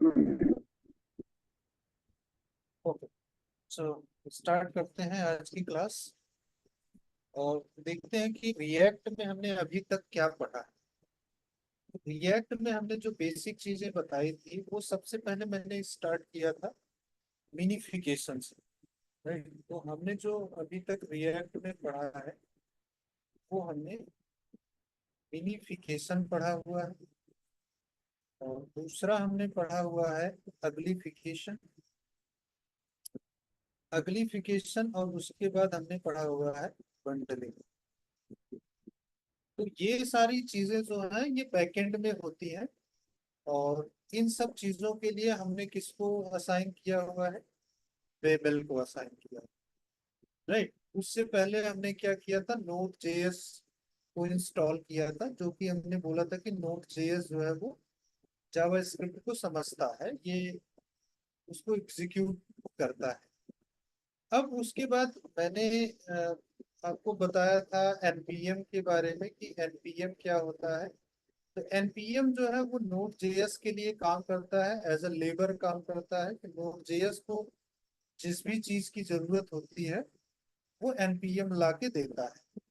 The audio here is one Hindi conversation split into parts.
ओके, सो स्टार्ट करते हैं आज की क्लास और देखते हैं कि रिएक्ट में हमने अभी तक क्या पढ़ा है। रिएक्ट में हमने जो बेसिक चीजें बताई थी वो सबसे पहले मैंने स्टार्ट किया था मिनिफिकेशन से। राइट, तो हमने जो अभी तक रिएक्ट में पढ़ा है वो हमने मिनिफिकेशन पढ़ा हुआ है, और दूसरा हमने पढ़ा हुआ है अगलीफिकेशन। अगलीफिकेशन और उसके बाद हमने पढ़ा हुआ है बंडलिंग। तो ये सारी चीजें जो है ये बैकएंड में होती हैं, और इन सब चीजों के लिए हमने किसको असाइन किया हुआ है? बेबेल को असाइन किया। राइट, उससे पहले हमने क्या किया था? नोड जेएस को इंस्टॉल किया था, जो कि हमने बोला था कि नोड जेएस जो है वो जावास्क्रिप्ट को समझता है, ये उसको एग्जीक्यूट करता है। अब उसके बाद मैंने आपको बताया था एनपीएम के बारे में कि एनपीएम क्या होता है। तो एनपीएम जो है वो नोड जेएस के लिए काम करता है, एज अ लेबर काम करता है कि नोड जेएस को जिस भी चीज की जरूरत होती है वो एनपीएम ला के देता है।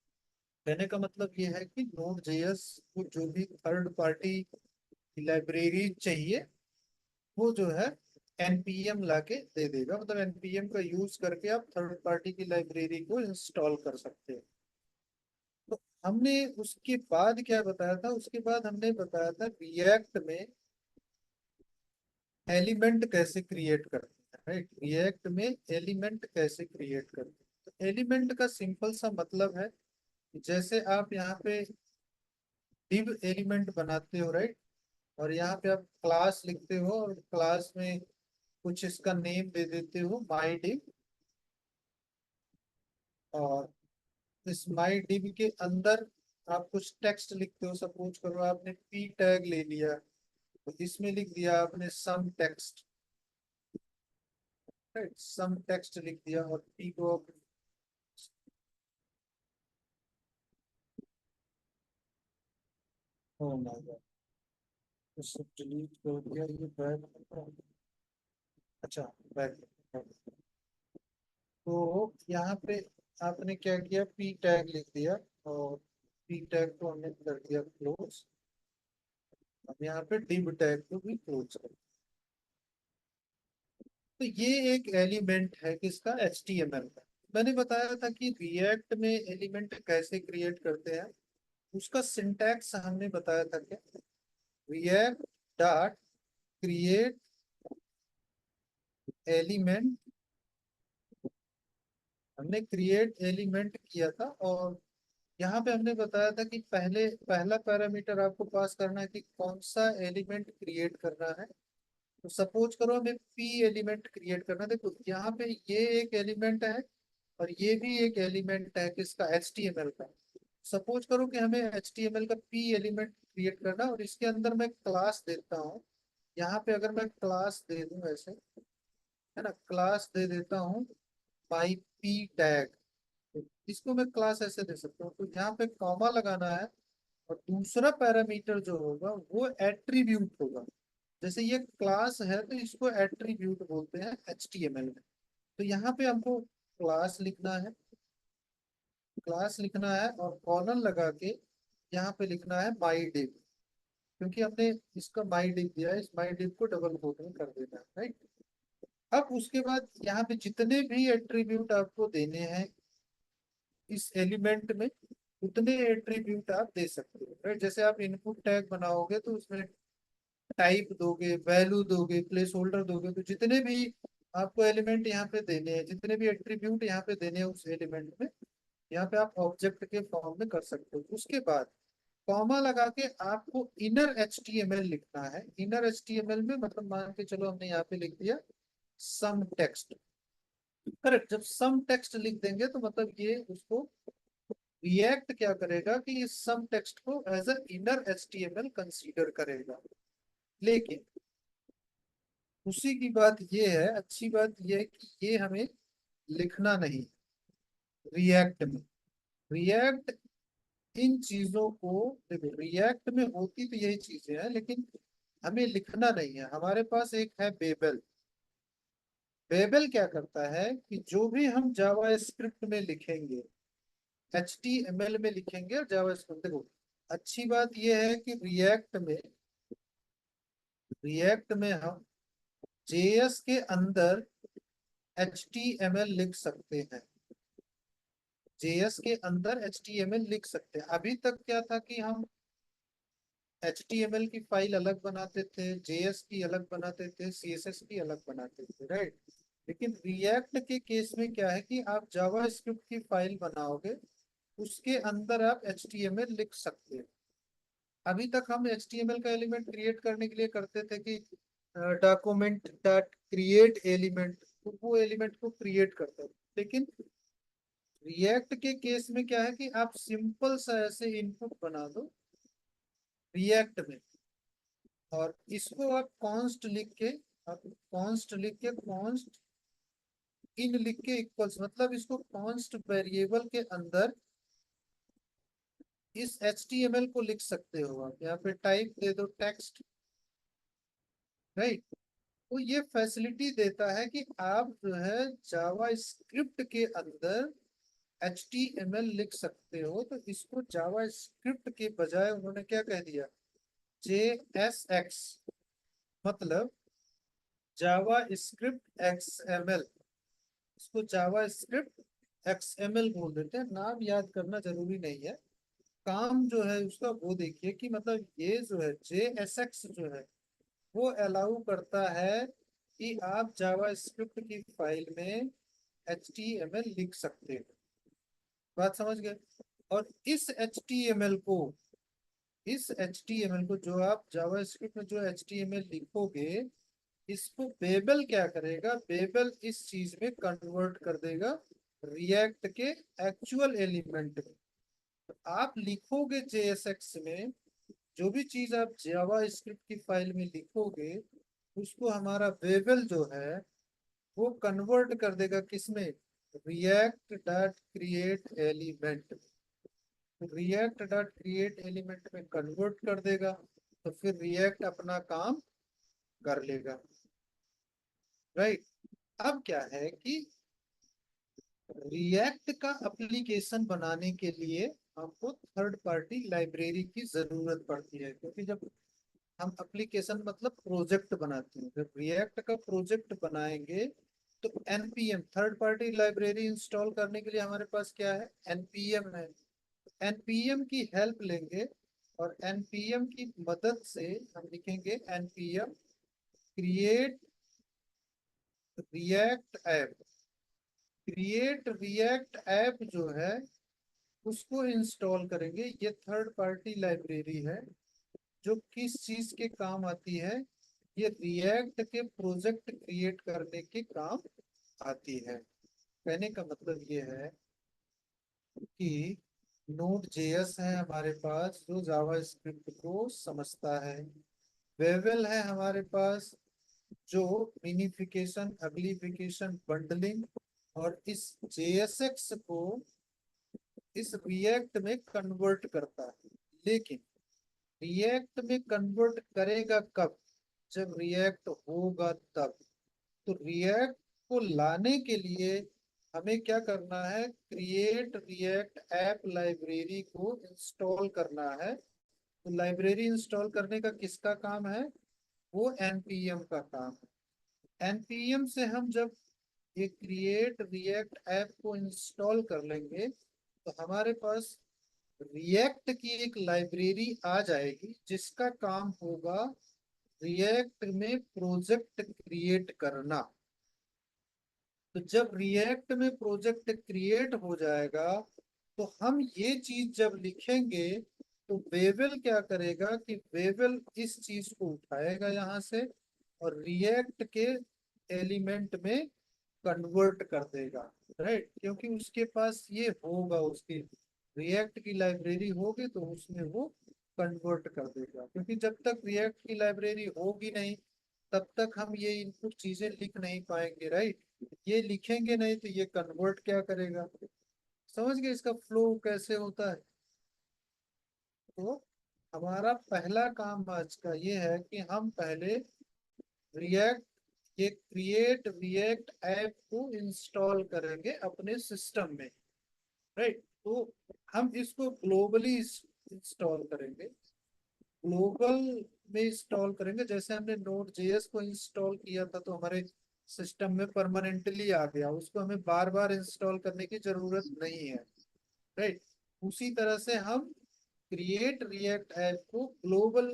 कहने का मतलब ये है कि नोड जेएस को जो भी थर्ड पार्टी लाइब्रेरी चाहिए वो जो है एनपीएम ला के दे देगा। मतलब एनपीएम का यूज करके आप थर्ड पार्टी की लाइब्रेरी को इंस्टॉल कर सकते हैं। तो हमने उसके बाद क्या बताया था? उसके बाद हमने बताया था रिएक्ट में एलिमेंट कैसे क्रिएट करते हैं। राइट, रिएक्ट में एलिमेंट कैसे क्रिएट करते हैं। तो एलिमेंट का सिंपल सा मतलब है कि जैसे आप यहाँ पे डिव एलिमेंट बनाते हो, राइट, और यहाँ पे आप क्लास लिखते हो और क्लास में कुछ इसका नेम दे देते हो माई डिव, और इस माई डिव के अंदर आप कुछ टेक्स्ट लिखते हो। सपोज करो आपने पी टैग ले लिया, तो इसमें लिख दिया आपने some text. Right, some text लिख दिया और पी को ओ माय गॉड, इसको डिलीट कर दिया। ये बैक, अच्छा, बैक। तो यहाँ पे आपने क्या किया? पी टैग लिख दिया और पी टैग को हमने कर दिया क्लोज। अब यहाँ पे डिव टैग को भी क्लोज कर। तो ये एक एलिमेंट है किसका? HTML का। मैंने बताया था कि रिएक्ट में एलिमेंट कैसे क्रिएट करते हैं, उसका सिंटैक्स हमने बताया था क्या? React dot create element. हमने क्रिएट एलिमेंट किया था, और यहाँ पे हमने बताया था कि पहले पहला पैरामीटर आपको पास करना है कि कौन सा एलिमेंट क्रिएट करना है। तो सपोज करो हमें पी एलिमेंट क्रिएट करना है। देखो यहाँ पे ये एक एलिमेंट है और ये भी एक एलिमेंट है किसका? HTML का। सपोज करो कि हमें HTML का पी एलिमेंट क्रिएट करना है और इसके अंदर मैं क्लास देता हूँ। यहाँ पे अगर मैं क्लास दे दूं ऐसे, है ना, क्लास दे देता हूँ बाई पी टैग, इसको मैं क्लास ऐसे दे सकता हूँ। तो यहाँ पे कॉमा लगाना है, और दूसरा पैरामीटर जो होगा वो एट्रीब्यूट होगा। जैसे ये क्लास है तो इसको एट्रीब्यूट बोलते हैं HTML में। तो यहाँ पे हमको क्लास लिखना है, क्लास लिखना है और कॉलन लगा के यहाँ पे लिखना है माई डिव। क्योंकि हमने इसका माई डिव दिया है, इस माई डिव को डबल कोट में कर देना है। राइट, अब उसके बाद यहाँ पे जितने भी एट्रीब्यूट आपको देने हैं इस एलिमेंट में, उतने एट्रीब्यूट आप दे सकते हो। राइट, जैसे आप इनपुट टैग बनाओगे तो उसमें टाइप दोगे, वैल्यू दोगे, प्लेस होल्डर दोगे, तो जितने भी आपको एलिमेंट यहाँ पे देने हैं, जितने भी एट्रीब्यूट यहाँ पे देने हैं उस एलिमेंट में, यहाँ पे आप ऑब्जेक्ट के फॉर्म में कर सकते हो। उसके बाद कॉमा लगा के आपको इनर HTML लिखना है। इनर HTML में मतलब मान के चलो हमने यहाँ पे लिख दिया सम टेक्स्ट। करेक्ट, जब सम टेक्स्ट लिख देंगे तो मतलब ये उसको रिएक्ट क्या करेगा कि इस सम टेक्स्ट को as a inner HTML consider करेगा। लेकिन उसी की बात ये है, अच्छी बात ये है कि ये हमें लिखना नहीं रिएक्ट में। रिएक्ट इन चीजों को, देखो रिएक्ट में होती तो यही चीजें हैं, लेकिन हमें लिखना नहीं है। हमारे पास एक है बेबल। बेबल क्या करता है कि जो भी हम जावा स्क्रिप्ट में लिखेंगे, HTML में लिखेंगे और जावा स्क्रिप्ट, देखो अच्छी बात यह है कि रिएक्ट में हम JS के अंदर HTML लिख सकते हैं। JS के अंदर HTML लिख सकते हैं। अभी तक क्या था कि हम HTML की फाइल अलग बनाते थे, JS की अलग बनाते थे, CSS की अलग बनाते थे, राइट। लेकिन रिएक्ट के केस में क्या है कि आप जावा स्क्रिप्ट की फाइल बनाओगे, उसके अंदर आप HTML लिख सकते हैं। अभी तक हम HTML का एलिमेंट क्रिएट करने के लिए करते थे कि डॉक्यूमेंट डॉट क्रिएट एलिमेंट, वो एलिमेंट को क्रिएट करते थे। लेकिन रिएक्ट के केस में क्या है कि आप सिंपल सा ऐसे इनपुट बना दो रिएक्ट में, और इसको आप कॉन्स्ट लिख के, कॉन्स्ट इन लिख के इक्वल्स, मतलब इसको कॉन्स्ट वेरिएबल के अंदर इस HTML को लिख सकते हो। आप यहाँ पे टाइप दे दो टेक्स्ट, राइट। तो ये फैसिलिटी देता है कि आप जो है जावा स्क्रिप्ट के अंदर HTML लिख सकते हो। तो इसको जावा स्क्रिप्ट के बजाय उन्होंने क्या कह दिया, JSX, मतलब जावा स्क्रिप्ट XML। इसको जावा स्क्रिप्ट XML बोल देते हैं। नाम याद करना जरूरी नहीं है, काम जो है उसका वो देखिए कि मतलब ये जो है JSX जो है वो अलाउ करता है कि आप जावा स्क्रिप्ट की फाइल में HTML लिख सकते हो। बात समझ गए। और इस HTML को जो आप जावा स्क्रिप्ट में जो HTML लिखोगे, इसको बेबल क्या करेगा, बेबल इस चीज में कन्वर्ट कर देगा रिएक्ट के एक्चुअल एलिमेंट में। तो आप लिखोगे JSX में, जो भी चीज आप जावा स्क्रिप्ट की फाइल में लिखोगे, उसको हमारा बेबल जो है वो कन्वर्ट कर देगा किसमें, react dot create element. React dot create element में कन्वर्ट कर देगा, तो फिर रिएक्ट अपना काम कर लेगा, राइट। अब क्या है कि रिएक्ट का एप्लीकेशन बनाने के लिए हमको थर्ड पार्टी लाइब्रेरी की जरूरत पड़ती है, क्योंकि जब हम एप्लीकेशन मतलब प्रोजेक्ट बनाते हैं, जब रिएक्ट का प्रोजेक्ट बनाएंगे तो npm third party library install करने के लिए हमारे पास क्या है, npm है। npm की हेल्प लेंगे और npm की मदद से हम लिखेंगे npm create react app. Create react app जो है उसको इंस्टॉल करेंगे। ये थर्ड पार्टी लाइब्रेरी है जो किस चीज के काम आती है, ये रिएक्ट के प्रोजेक्ट क्रिएट करने के काम आती है। कहने का मतलब ये है कि नोड जेएस है हमारे पास जो जावा स्क्रिप्ट को समझता है। वेवल है हमारे पास जो मिनिफिकेशन, अगलीफिकेशन, बंडलिंग और इस JSX को इस रिएक्ट में कन्वर्ट करता है। लेकिन रिएक्ट में कन्वर्ट करेगा कब, जब रिएक्ट होगा तब। तो रिएक्ट को लाने के लिए हमें क्या करना है, क्रिएट रिएक्ट ऐप लाइब्रेरी को इंस्टॉल करना है। तो लाइब्रेरी इंस्टॉल करने का किसका काम है, वो npm का काम है। npm से हम जब ये क्रिएट रिएक्ट ऐप को इंस्टॉल कर लेंगे तो हमारे पास रिएक्ट की एक लाइब्रेरी आ जाएगी जिसका काम होगा रिएक्ट में प्रोजेक्ट क्रिएट करना। तो जब रिएक्ट में प्रोजेक्ट क्रिएट हो जाएगा तो हम ये चीज जब लिखेंगे तो वेवल क्या करेगा कि वेवल इस चीज को उठाएगा यहाँ से और रिएक्ट के एलिमेंट में कन्वर्ट कर देगा, राइट। क्योंकि उसके पास ये होगा, उसकी रिएक्ट की लाइब्रेरी होगी तो उसमें वो कन्वर्ट कर देगा। क्योंकि जब तक रिएक्ट की लाइब्रेरी होगी नहीं तब तक हम ये इनपुट चीजें लिख नहीं पाएंगे, राइट। ये लिखेंगे नहीं तो ये कन्वर्ट क्या करेगा। समझ गए इसका फ्लो कैसे होता है। तो हमारा पहला काम आज का ये है कि हम पहले रिएक्ट ये क्रिएट रिएक्ट ऐप को इंस्टॉल करेंगे अपने सिस्टम में। राइट, तो हम इसको ग्लोबली इंस्टॉल करेंगे। ग्लोबल में इंस्टॉल करेंगे, जैसे हमने नोड जेएस को इंस्टॉल किया था तो हमारे सिस्टम में परमानेंटली आ गया, उसको हमें बार बार इंस्टॉल करने की जरूरत नहीं है। राइट, उसी तरह से हम क्रिएट रिएक्ट ऐप को ग्लोबल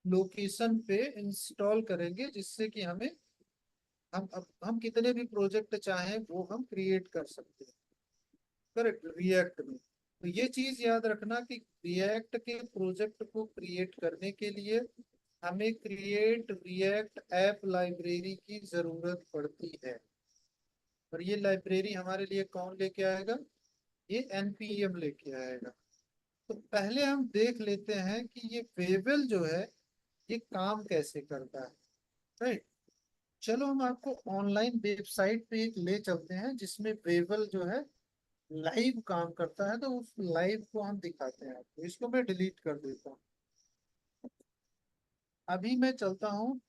लोकेशन पे इंस्टॉल करेंगे, जिससे कि हमें हम कितने भी प्रोजेक्ट चाहें वो हम क्रिएट कर सकते हैं। करेक्ट, रिएक्ट में। तो ये चीज याद रखना कि रिएक्ट के प्रोजेक्ट को क्रिएट करने के लिए हमें क्रिएट रिएक्ट ऐप लाइब्रेरी की जरूरत पड़ती है। और ये लाइब्रेरी हमारे लिए कौन लेके आएगा? ये एनपीएम लेके आएगा। तो पहले हम देख लेते हैं कि ये वेबल जो है ये काम कैसे करता है। राइट, चलो हम आपको ऑनलाइन वेबसाइट पे एक ले चलते हैं जिसमें वेबल जो है लाइव काम करता है, तो उस लाइव को हम दिखाते हैं आपको। इसको मैं डिलीट कर देता हूँ। अभी मैं चलता हूँ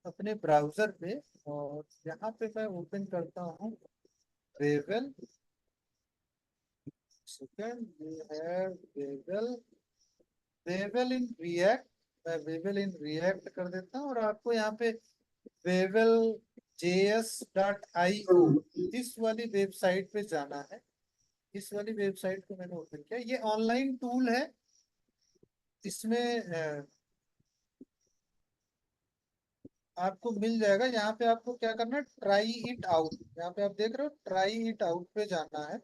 अपने ब्राउजर पे और यहाँ पे मैं ओपन करता हूँ Babel. Second we have Babel, Babel in React. मैं वेबल इन रिएक्ट कर देता हूँ और आपको यहाँ पे वेबल js.io इस वाली वेबसाइट पे जाना है। इस वाली वेबसाइट को मैंने ओपन किया, ये ऑनलाइन टूल है। इसमें आपको मिल जाएगा। यहाँ पे आपको क्या करना है, ट्राई इट आउट। यहाँ पे आप देख रहे हो ट्राई इट आउट पे जाना है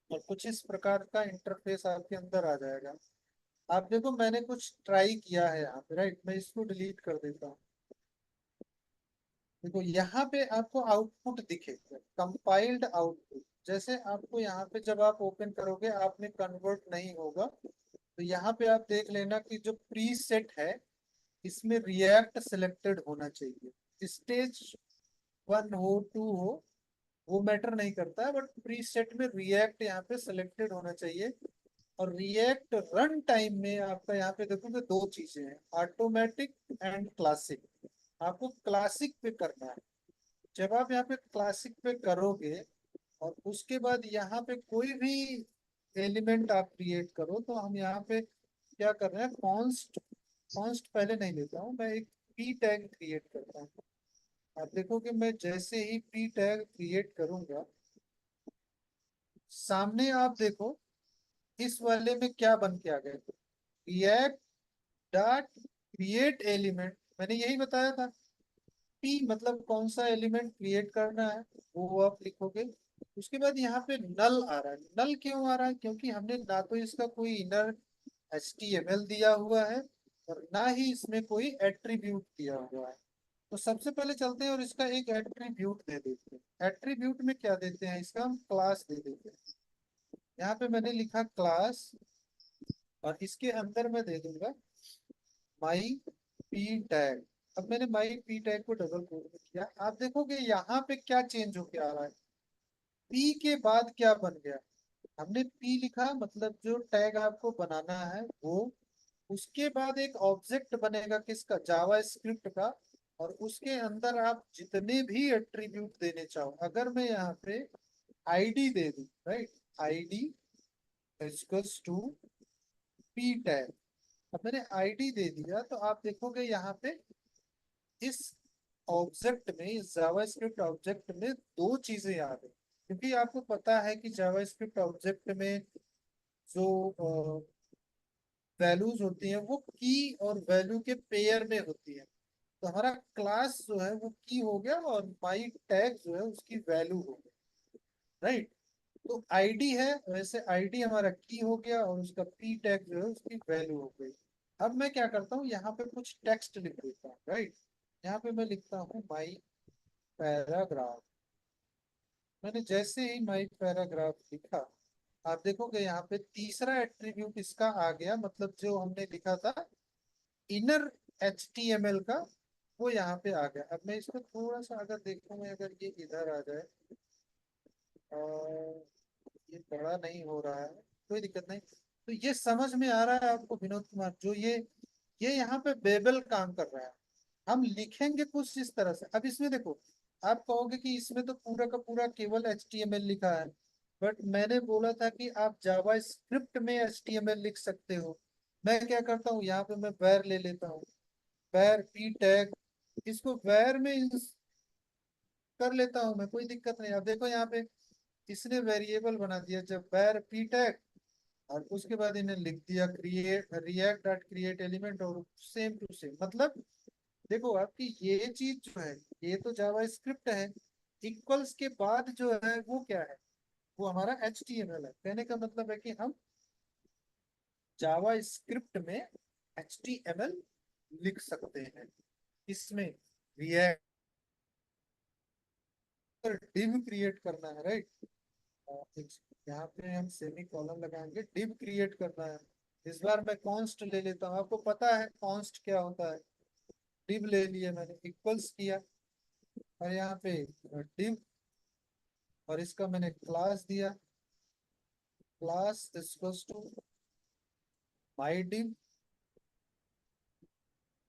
और कुछ इस प्रकार का इंटरफेस आपके अंदर आ जाएगा। आप देखो मैंने कुछ ट्राई किया है यहाँ पे। राइट, मैं इसको डिलीट कर देता हूँ। देखो यहाँ पे आपको आउटपुट दिखेगा, कंपाइल्ड आउटपुट। जैसे आपको यहाँ पे जब आप ओपन करोगे आप में कन्वर्ट नहीं होगा, तो यहाँ पे आप देख लेना कि जो प्री सेट है इसमें रिएक्ट सिलेक्टेड होना चाहिए। स्टेज 1 हो 2 हो वो मैटर नहीं करता है, बट प्री सेट में रिएक्ट यहाँ पे सिलेक्टेड होना चाहिए। और रिएक्ट रन टाइम में आपका यहाँ पे देखोगे दो चीजें हैं, ऑटोमेटिक एंड क्लासिक। आपको क्लासिक पे करना है। जब आप यहाँ पे क्लासिक पे करोगे और उसके बाद यहाँ पे कोई भी एलिमेंट आप क्रिएट करो, तो हम यहाँ पे क्या कर रहे हैं, कॉन्स्ट। कॉन्स्ट पहले नहीं लेता हूँ मैं, एक पी टैग क्रिएट करता हूँ। आप देखोगे मैं जैसे ही पी टैग क्रिएट करूंगा, सामने आप देखो इस वाले में क्या बन के आ गया, रिएक्ट डॉट क्रिएट एलिमेंट। मैंने यही बताया था, पी मतलब कौन सा एलिमेंट क्रिएट करना है वो आप लिखोगे। उसके बाद यहाँ पे नल आ रहा है। नल क्यों आ रहा है? क्योंकि हमने ना तो इसका कोई इनर HTML दिया हुआ है और ना ही इसमें कोई एट्रीब्यूट दिया हुआ है। तो सबसे पहले चलते हैं और इसका एक एट्रीब्यूट दे देते हैं। एट्रीब्यूट में क्या देते हैं, इसका हम क्लास दे देते हैं। यहाँ पे मैंने लिखा क्लास और इसके अंदर मैं दे दूंगा माई पी टैग। अब मैंने माई पी टैग को डबल कोट में किया, आप देखोगे यहाँ पे क्या चेंज होके आ रहा है। पी के बाद क्या बन गया, हमने पी लिखा मतलब जो टैग आपको बनाना है वो, उसके बाद एक ऑब्जेक्ट बनेगा किसका, जावा स्क्रिप्ट का। और उसके अंदर आप जितने भी एट्रीब्यूट देने चाहो, अगर मैं यहाँ पे आईडी दे दूं, right, ID equals to P tag. अब मैंने आईडी दे दिया तो आप देखोगे यहाँ पे इस ऑब्जेक्ट में, इस जावास्क्रिप्ट ऑब्जेक्ट में दो चीजें आ गई। क्योंकि आपको पता है कि जावास्क्रिप्ट ऑब्जेक्ट में जो वैल्यूज होती हैं वो की और वैल्यू के पेयर में होती है। तो हमारा क्लास जो है वो की हो गया और माई टैग जो है उसकी वैल्यू हो गई। राइट, तो आईडी है, वैसे आईडी हमारा की हो गया और उसका पी टैग जो है उसकी वैल्यू हो गई। अब मैं क्या करता हूँ, यहाँ पे कुछ टेक्स्ट लिख देता हूँ। राइट, यहाँ पे मैं लिखता हूँ माई पैराग्राफ। मैंने जैसे ही माई पैराग्राफ लिखा, आप देखोगे यहाँ पे तीसरा एट्रीब्यूट इसका आ गया, मतलब जो हमने लिखा था इनर HTML का वो यहाँ पे आ गया। अब मैं इसको थोड़ा सा अगर देखूं, मैं अगर ये इधर आ जाए और ये बड़ा नहीं हो रहा है, कोई दिक्कत नहीं। तो ये समझ में आ रहा है आपको विनोद कुमार, जो ये यहाँ पे बेबल काम कर रहा है। हम लिखेंगे कुछ इस तरह से। अब इसमें देखो, आप कहोगे कि इसमें तो पूरा का पूरा केवल HTML लिखा है, बट मैंने बोला था कि आप जावा स्क्रिप्ट में HTML लिख सकते हो। मैं क्या करता हूँ, यहाँ पे मैं वैर ले लेता हूँ, वैर पी टैग, इसको वैर में कर लेता हूँ मैं, कोई दिक्कत नहीं। अब देखो यहाँ पे इसने वेरिएबल बना दिया जब वैर पी टैग, और उसके बाद इन्हें लिख दिया create react dot create element, और सेम टू सेम। मतलब देखो आपकी ये चीज जो है, ये तो जावा स्क्रिप्ट है, इक्वल्स के बाद जो है वो क्या है, वो हमारा HTML है। कहने का मतलब है कि हम जावा स्क्रिप्ट में HTML लिख सकते हैं। इसमें रिएक्ट डिव क्रिएट करना है, राइट। यहाँ पे हम सेमी कॉलम लगाएंगे, डिव क्रिएट करना है। इस बार मैं कॉन्स्ट ले लेता हूँ, आपको पता है कॉन्स्ट क्या होता है। डिव ले लिया मैंने, इक्वल्स किया, और यहाँ पे डिव, और इसका मैंने क्लास दिया, class equals to my div,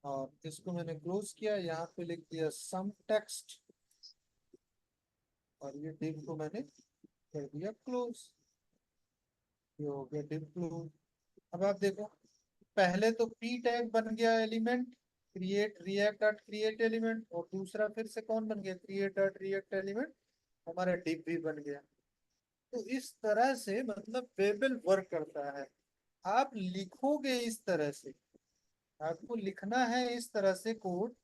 और इसको मैंने क्लोज किया, यहाँ पे लिख दिया सम टेक्स्ट, और ये डिव को मैंने कर दिया क्लोज। ये हो गया डिव क्लोज। अब आप देखो, पहले तो पी टैग बन गया element, create react dot create element, और दूसरा फिर से कौन बन गया, क्रिएट डॉट रिएक्ट एलिमेंट, हमारा डिव भी बन गया। तो इस तरह से मतलब बेबल वर्क करता है। आप लिखोगे इस तरह से, आपको लिखना है इस तरह से कोड,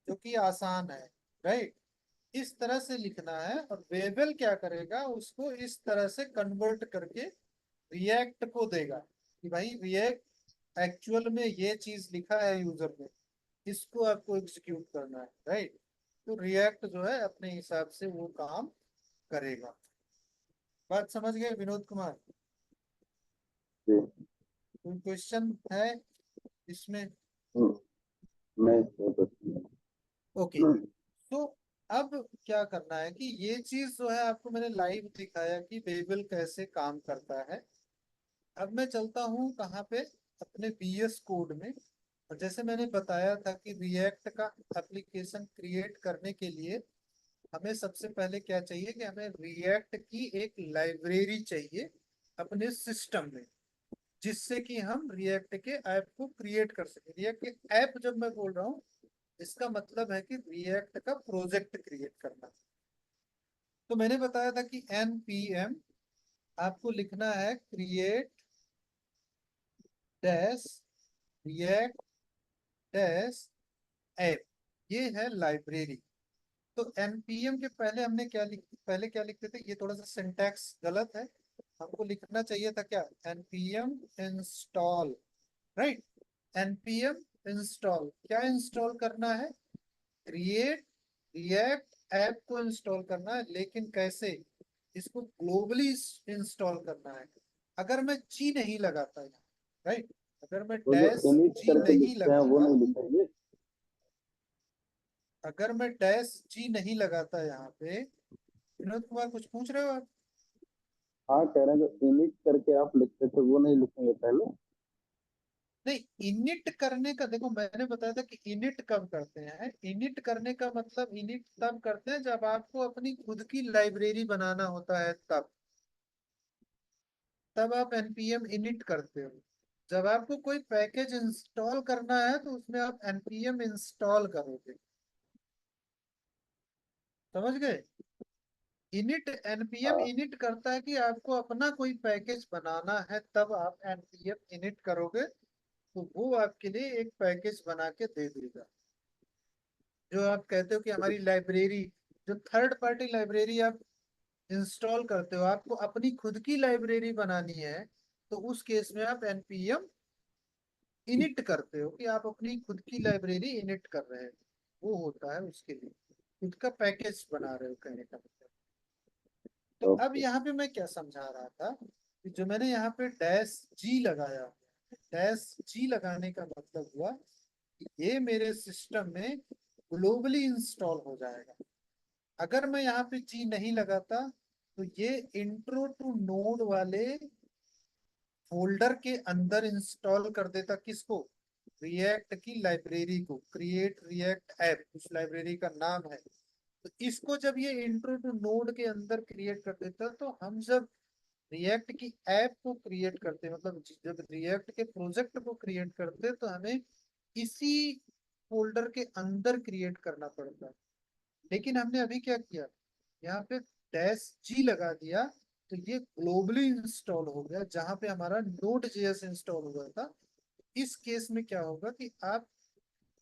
जो कि आसान है, राइट। इस तरह से लिखना है, और बेबल क्या करेगा, उसको इस तरह से कन्वर्ट करके रिएक्ट को देगा कि भाई रिएक्ट एक्चुअल में ये चीज लिखा है यूजर ने, इसको आपको एग्जीक्यूट करना है, राइट। तो रिएक्ट जो है अपने हिसाब से वो काम करेगा। बात समझ गए विनोद कुमार? जी। कोई क्वेश्चन है इसमें? हम्म, नहीं कोई क्वेश्चन नहीं। ओके। तो अब क्या करना है कि ये चीज जो है आपको मैंने लाइव दिखाया कि बेबल कैसे काम करता है। अब मैं चलता हूँ कहाँ पे, अपने BS कोड में। और जैसे मैंने बताया था कि रिएक्ट का एप्लीकेशन क्रिएट करने के लिए हमें सबसे पहले क्या चाहिए, कि हमें रिएक्ट की एक लाइब्रेरी चाहिए अपने सिस्टम में, जिससे कि हम रिएक्ट के ऐप को क्रिएट कर सके। रिएक्ट के ऐप जब मैं बोल रहा हूँ, इसका मतलब है कि रिएक्ट का प्रोजेक्ट क्रिएट करना। तो मैंने बताया था कि npm आपको लिखना है create dash react dash app, ये है लाइब्रेरी। तो npm के पहले हमने पहले क्या लिखते थे, ये थोड़ा सा सिंटैक्स गलत है। हमको लिखना चाहिए था क्या, npm install, right. npm install क्या इंस्टॉल करना है, क्रिएट रिएक्ट ऐप को इंस्टॉल करना है, लेकिन कैसे, इसको ग्लोबली इंस्टॉल करना है। अगर मैं जी नहीं लगाता यहाँ, राइट, अगर मैं वो जो डैश इनिट जी करके नहीं लिखते हैं वो लगाता, नहीं लिखेंगे। अगर मैं डैश जी नहीं लगाता यहाँ पे, विनोद कुमार कुछ पूछ रहे हो आप? हाँ कह रहे हैं जो इनिट करके आप लिखते थे वो नहीं लिखेंगे पहले। नहीं, इनिट करने का देखो, मैंने बताया था कि इनिट कब करते हैं। इनिट करने का मतलब, इनिट तब करते हैं जब आपको अपनी खुद की लाइब्रेरी बनाना होता है, तब आप npm init करते हो। जब आपको कोई पैकेज इंस्टॉल करना है, तो उसमें आप npm इंस्टॉल करोगे। समझ गए? इनिट npm हाँ। init करता है कि आपको अपना कोई पैकेज बनाना है, तब आप npm init करोगे, तो वो आपके लिए एक पैकेज बना के दे देगा। जो आप कहते हो कि हमारी लाइब्रेरी, जो थर्ड पार्टी लाइब्रेरी आप इंस्टॉल करते हो, आपको अपनी खुद की लाइब्रेरी बनानी है, तो उस केस में आप npm इनिट करते हो, कि आप अपनी खुद की लाइब्रेरी इनिट कर रहे हैं। वो होता है उसके लिए, खुद का पैकेज बना रहे हो, कहने का मतलब। तो अब ओके। यहाँ पे मैं क्या समझा रहा था, कि जो मैंने यहाँ पे डैश जी लगाया, डैश जी लगाने का मतलब हुआ कि ये मेरे सिस्टम में ग्लोबली इंस्टॉल हो जाएगा। अगर मैं यहाँ पे जी नहीं लगाता, तो ये इंट्रो टू नोड वाले फोल्डर के अंदर इंस्टॉल कर देता किसको, रिएक्ट की लाइब्रेरी को, क्रिएट रिएक्ट ऐप उस लाइब्रेरी का नाम है। तो इसको जब ये इंट्रो टू नोड के अंदर क्रिएट कर देता, तो हम जब रिएक्ट की ऐप को क्रिएट करते, मतलब जब रिएक्ट के प्रोजेक्ट को क्रिएट करते, तो हमें इसी फोल्डर के अंदर क्रिएट करना पड़ता है। लेकिन हमने अभी क्या किया, यहाँ पे डैश जी लगा दिया, तो ये ग्लोबली इंस्टॉल हो गया जहां पे हमारा नोड जेएस इंस्टॉल हुआ था। इस केस में क्या होगा कि आप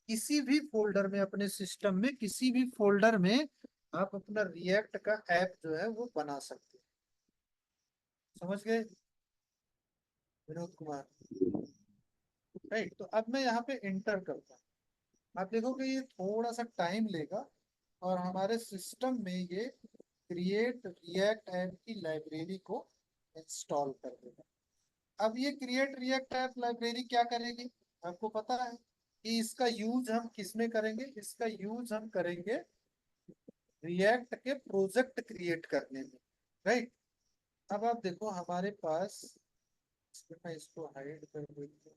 किसी भी फोल्डर में, अपने सिस्टम में किसी भी फोल्डर में आप अपना रिएक्ट का ऐप जो है वो बना सकते हैं। समझ गए विनोद कुमार? राइट। तो अब मैं यहाँ पे इंटर करता हूँ। आप देखोगे ये थोड़ा सा टाइम लेगा और हमारे सिस्टम में ये क्रिएट रिएक्ट ऐप की लाइब्रेरी को इंस्टॉल कर देगा। अब ये क्रिएट रिएक्ट ऐप लाइब्रेरी क्या करेगी, आपको पता है कि इसका यूज हम किस में करेंगे, इसका यूज हम करेंगे रिएक्ट के प्रोजेक्ट क्रिएट करने में। राइट। अब आप देखो हमारे पास, मैं इसको हाइड कर देता हूँ।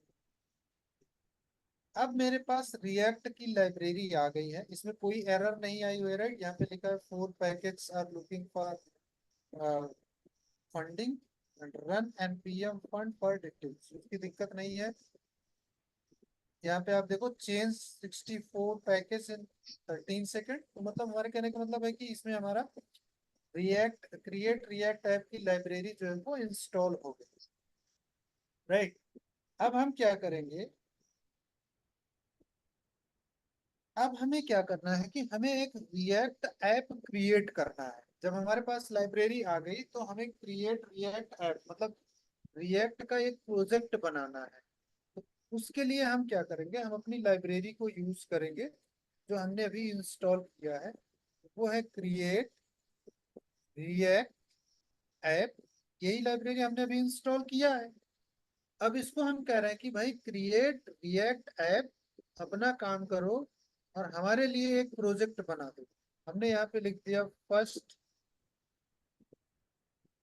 अब मेरे पास रिएक्ट की लाइब्रेरी आ गई है, इसमें कोई एरर नहीं आई हुई है। राइट। यहाँ पे लिखा है 4 packets are looking for funding and run NPM fund for details, उसकी दिक्कत नहीं है। यहाँ पे आप देखो चेंज 64 पैकेज इन 13 सेकेंड, तो मतलब हमारे कहने का मतलब है कि इसमें हमारा रिएक्ट क्रिएट रिएक्ट ऐप की लाइब्रेरी जो है वो इंस्टॉल हो गई। राइट। अब हम क्या करेंगे, अब हमें क्या करना है कि हमें एक रिएक्ट ऐप क्रिएट करना है। जब हमारे पास लाइब्रेरी आ गई तो हमें क्रिएट रिएक्ट ऐप मतलब रिएक्ट का एक प्रोजेक्ट बनाना है। तो उसके लिए हम क्या करेंगे, हम अपनी लाइब्रेरी को यूज करेंगे जो हमने अभी इंस्टॉल किया है, वो है क्रिएट रिएक्ट ऐप। यही लाइब्रेरी हमने अभी इंस्टॉल किया है। अब इसको हम कह रहे हैं कि भाई क्रिएट रिएक्ट ऐप, अपना काम करो और हमारे लिए एक प्रोजेक्ट बना दो। हमने यहाँ पे लिख दिया फर्स्ट,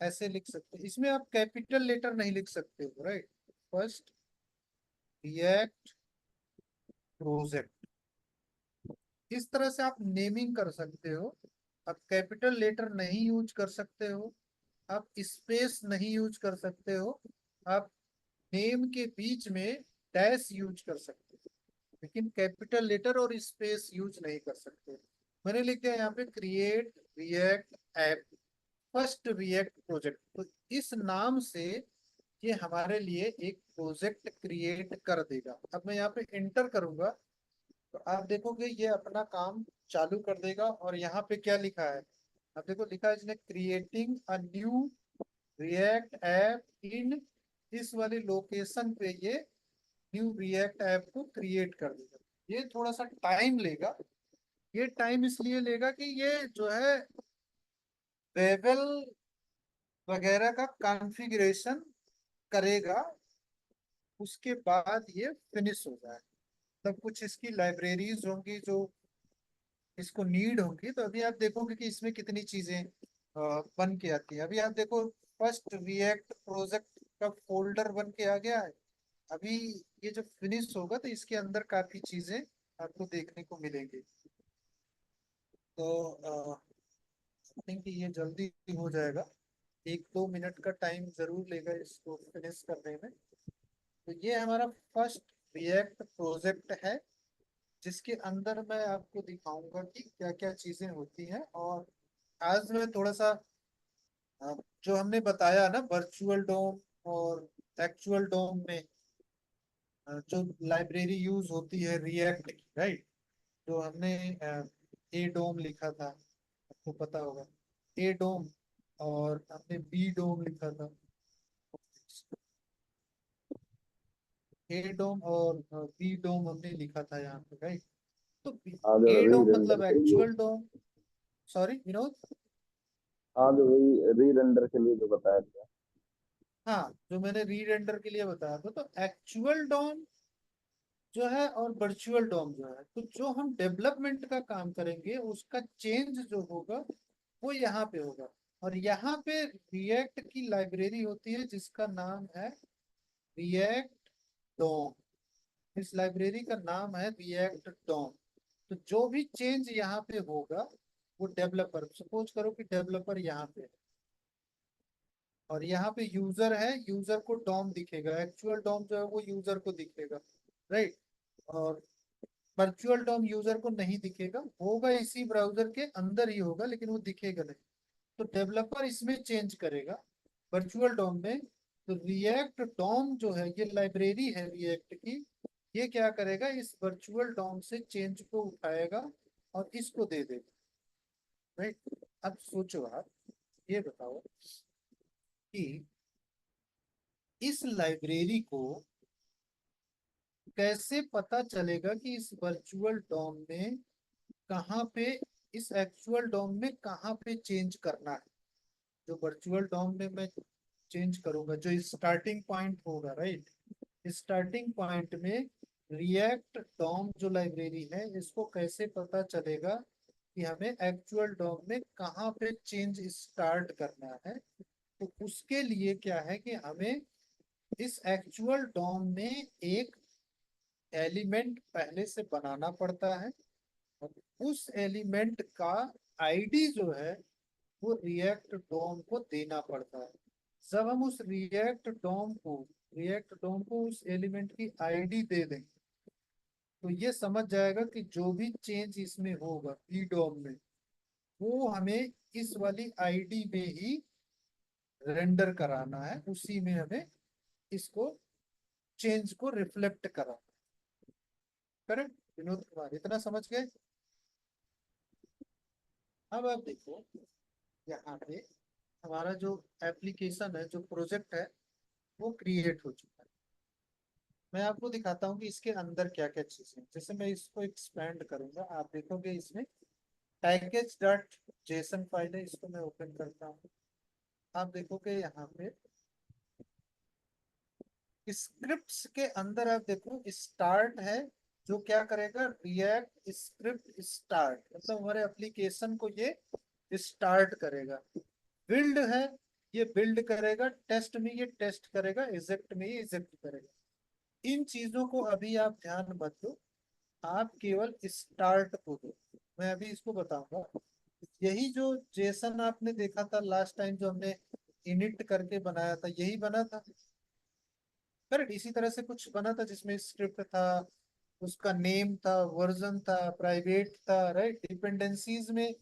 ऐसे लिख सकते हैं, इसमें आप कैपिटल लेटर नहीं लिख सकते हो। राइट। फर्स्ट रिएक्ट प्रोजेक्ट, इस तरह से आप नेमिंग कर सकते हो। आप कैपिटल लेटर नहीं यूज कर सकते हो, आप स्पेस नहीं यूज कर सकते हो, आप नेम के बीच में डैश यूज कर सकते हो, लेकिन कैपिटल लेटर और स्पेस यूज नहीं कर सकते। मैंने लिख दिया यहाँ पे create react app first react project, तो इस नाम से ये हमारे लिए एक प्रोजेक्ट क्रिएट कर देगा। अब मैं यहाँ पे एंटर करूंगा तो आप देखोगे ये अपना काम चालू कर देगा। और यहाँ पे क्या लिखा है, आप देखो लिखा है इसने creating a new react app इन, इस वाली लोकेशन पे ये न्यू रिएक्ट ऐप को क्रिएट कर देगा। ये थोड़ा सा टाइम लेगा। ये टाइम इसलिए लेगा कि ये जो है बेबल वगैरह का कॉन्फ़िगरेशन करेगा, उसके बाद ये फिनिश हो जाए। तब कुछ इसकी लाइब्रेरीज होंगी जो इसको नीड होगी। तो अभी आप देखोगे कि इसमें कितनी चीजें बन के आती है। अभी आप देखो फर्स्ट रिएक्ट प्रोजेक्ट का फोल्डर बन के आ गया है। अभी ये जब फिनिश होगा तो इसके अंदर काफी चीजें आपको देखने को मिलेंगी। तो आई थिंक ये जल्दी हो जाएगा, 1-2 मिनट का टाइम जरूर लेगा इसको फिनिश करने में। तो ये हमारा फर्स्ट रिएक्ट प्रोजेक्ट है जिसके अंदर मैं आपको दिखाऊंगा कि क्या क्या चीजें होती हैं। और आज मैं थोड़ा सा जो हमने बताया ना वर्चुअल डोम और एक्चुअल डोम में जो लाइब्रेरी यूज होती है रिएक्ट की, राइट। जो हमने ए डोम लिखा था, आपको पता होगा ए डोम, और हमने बी डोम लिखा था। ए डोम और बी डोम हमने लिखा था यहाँ पे, राइट। तो हाँ जो ए री डोम रेंडर मतलब के लिए, एक्चुअल डोम। सॉरी विनोद। हाँ जो वही री रेंडर के लिए जो बताया था। हाँ, जो मैंने री रेंडर के लिए बताया था, तो एक्चुअल डोम जो है और वर्चुअल डोम जो है, तो जो हम डेवलपमेंट का काम करेंगे उसका चेंज जो होगा वो यहाँ पे होगा। और यहाँ पे रिएक्ट की लाइब्रेरी होती है जिसका नाम है रिएक्ट डॉम, इस लाइब्रेरी का नाम है रिएक्ट डॉम। तो जो भी चेंज यहाँ पे होगा वो डेवलपर, सपोज करो कि डेवलपर यहाँ पे है और यहाँ पे यूजर है, यूजर को डॉम दिखेगा, एक्चुअल डॉम जो है वो यूजर को दिखेगा, राइट। और वर्चुअल डॉम यूजर को नहीं दिखेगा, होगा इसी ब्राउजर के अंदर ही होगा लेकिन वो दिखेगा नहीं। तो डेवलपर इसमें चेंज करेगा वर्चुअल डॉम में। तो रिएक्ट डॉम जो है, ये लाइब्रेरी है रिएक्ट की, ये क्या करेगा, इस वर्चुअल डॉम से चेंज को उठाएगा और इसको दे देगा, राइट। अब सोचो आप, ये बताओ कि इस लाइब्रेरी को कैसे पता चलेगा कि इस वर्चुअल डॉम में कहाँ पे, इस एक्चुअल डॉम में कहाँ पे चेंज करना है। जो वर्चुअल डॉम में मैं चेंज करूंगा, जो स्टार्टिंग पॉइंट होगा, राइट, स्टार्टिंग पॉइंट में रिएक्ट डॉम जो लाइब्रेरी है, इसको कैसे पता चलेगा कि हमें एक्चुअल डॉम में कहाँ पे चेंज स्टार्ट करना है। तो उसके लिए क्या है कि हमें इस एक्चुअल डॉम में एक एलिमेंट पहले से बनाना पड़ता है और उस एलिमेंट का आईडी जो है वो रिएक्ट डॉम को देना पड़ता है। जब हम उस रिएक्ट डॉम को उस एलिमेंट की आईडी दे दें तो ये समझ जाएगा कि जो भी चेंज इसमें होगा ई डॉम में, वो हमें इस वाली आईडी में ही रेंडर कराना है, उसी में हमें इसको चेंज को रिफ्लेक्ट कराना। करेक्ट विनोद कुमार, इतना समझ गए। अब आप देखो, यहाँ पे हमारा जो एप्लीकेशन है, जो प्रोजेक्ट है, वो क्रिएट हो चुका है। मैं आपको दिखाता हूँ कि इसके अंदर क्या क्या चीजें हैं। जैसे मैं इसको एक्सपेंड करूंगा, आप देखोगे इसमें पैकेज डॉट जेसन फाइल है, इसको मैं ओपन करता हूँ। आप देखोगे यहाँ पे स्क्रिप्ट्स के अंदर आप देखो स्टार्ट है, जो क्या करेगा, रिएक्ट स्क्रिप्ट स्टार्ट, मतलब हमारे एप्लीकेशन को ये स्टार्ट करेगा। बिल्ड है, ये बिल्ड करेगा, टेस्ट में ये टेस्ट करेगा, इजेक्ट में ये इजेक्ट करेगा। इन चीजों को अभी आप ध्यान मत दो, आप केवल स्टार्ट को दो। मैं अभी इसको बताऊंगा। यही जो जेसन आपने देखा था लास्ट टाइम, जो हमने इनिट करके बनाया था, यही बना था, करेक्ट। इसी तरह से कुछ बना था जिसमें स्क्रिप्ट था, उसका नेम था, वर्जन था, प्राइवेट था, राइट। डिपेंडेंसीज में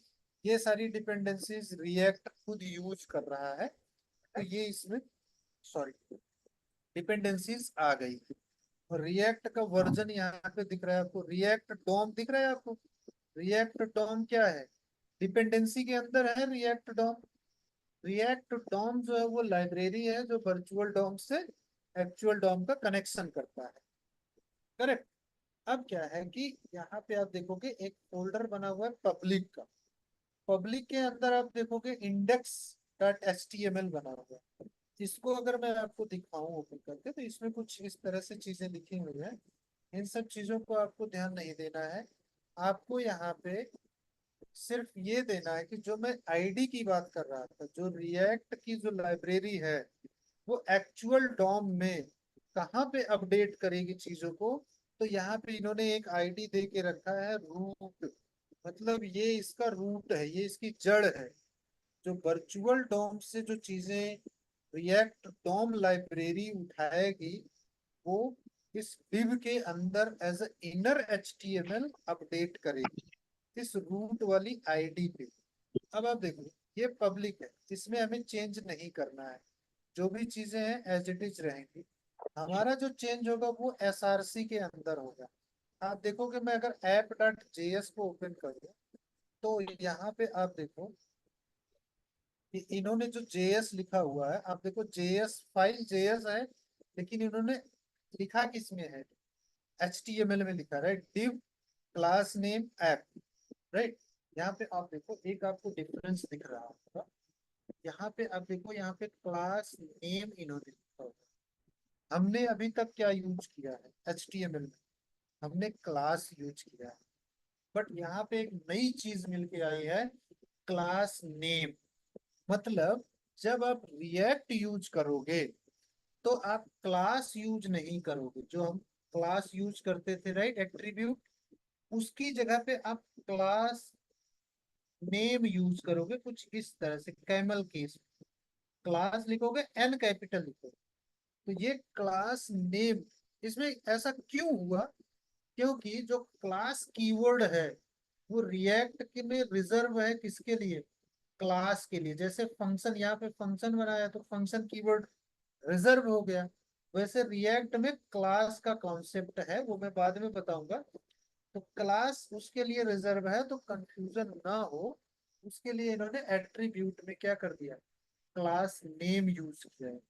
ये सारी डिपेंडेंसीज रिएक्ट खुद यूज कर रहा है, तो ये इसमें, सॉरी, डिपेंडेंसीज आ गई। और रिएक्ट का वर्जन यहाँ पे दिख रहा है आपको, रिएक्ट डॉम दिख रहा है आपको। रिएक्ट डॉम क्या है, डिपेंडेंसी के अंदर है रिएक्ट डॉम। रिएक्ट डॉम जो है वो लाइब्रेरी है जो वर्चुअल डॉम से एक्चुअल डॉम का कनेक्शन करता है, करेक्ट। अब क्या है कि यहाँ पे आप देखोगे एक फोल्डर बना हुआ है पब्लिक का। पब्लिक के अंदर आप देखोगे index dot H T M L बना हुआ है। इसको अगर मैं आपको दिखाऊं ओपन करके, तो इसमें कुछ इस तरह से चीजें लिखी हुई है। इन सब चीजों को आपको ध्यान नहीं देना है, आपको यहाँ पे सिर्फ ये देना है कि जो मैं आईडी की बात कर रहा था, जो रिएक्ट की जो लाइब्रेरी है, वो एक्चुअल डॉम में कहाँ पे अपडेट करेगी चीजों को। तो यहाँ पे इन्होंने एक आईडी दे के रखा है रूट, मतलब ये इसका रूट है, ये इसकी जड़ है। जो वर्चुअल डॉम से जो चीजें रिएक्ट डॉम लाइब्रेरी उठाएगी, वो इस div के अंदर as a inner HTML update करेगी इस रूट वाली आईडी पे। अब आप देखो, ये पब्लिक है, इसमें हमें चेंज नहीं करना है, जो भी चीजें हैं एज इट इज रहेंगी। हमारा जो चेंज होगा वो SRC के अंदर होगा। आप देखोगे, मैं अगर ऐप डॉट जेएस को ओपन कर दूं, तो यहाँ पे आप देखो कि इन्होंने जो जेएस लिखा हुआ है, आप देखो जेएस फाइल जेएस है, लेकिन इन्होंने लिखा किस में है, HTML में लिखा, right. div class name app, right. यहाँ पे आप देखो, एक आपको डिफरेंस दिख रहा होगा। यहाँ पे आप देखो, यहाँ पे क्लास नेम इन्होंने लिखा होगा। हमने अभी तक क्या यूज किया है HTML में, हमने क्लास यूज किया है। बट यहाँ पे एक नई चीज मिल के आई है, क्लास नेम। मतलब जब आप रिएक्ट यूज करोगे तो आप क्लास यूज नहीं करोगे, जो हम क्लास यूज करते थे, राइट, एट्रीब्यूट, उसकी जगह पे आप क्लास नेम यूज करोगे, कुछ इस तरह से, कैमल केस, क्लास लिखोगे, एन कैपिटल लिखोगे। तो ये क्लास नेम, इसमें ऐसा क्यों हुआ? क्योंकि जो क्लास कीवर्ड है वो रिएक्ट के में रिजर्व है, किसके लिए? क्लास के लिए। जैसे फंक्शन, यहाँ पे फंक्शन बनाया तो फंक्शन कीवर्ड रिजर्व हो गया, वैसे रिएक्ट में क्लास का कॉन्सेप्ट है, वो मैं बाद में बताऊंगा। तो क्लास उसके लिए रिजर्व है, तो कंफ्यूजन ना हो उसके लिए इन्होंने एट्रीब्यूट में क्या कर दिया, क्लास नेम यूज किया है,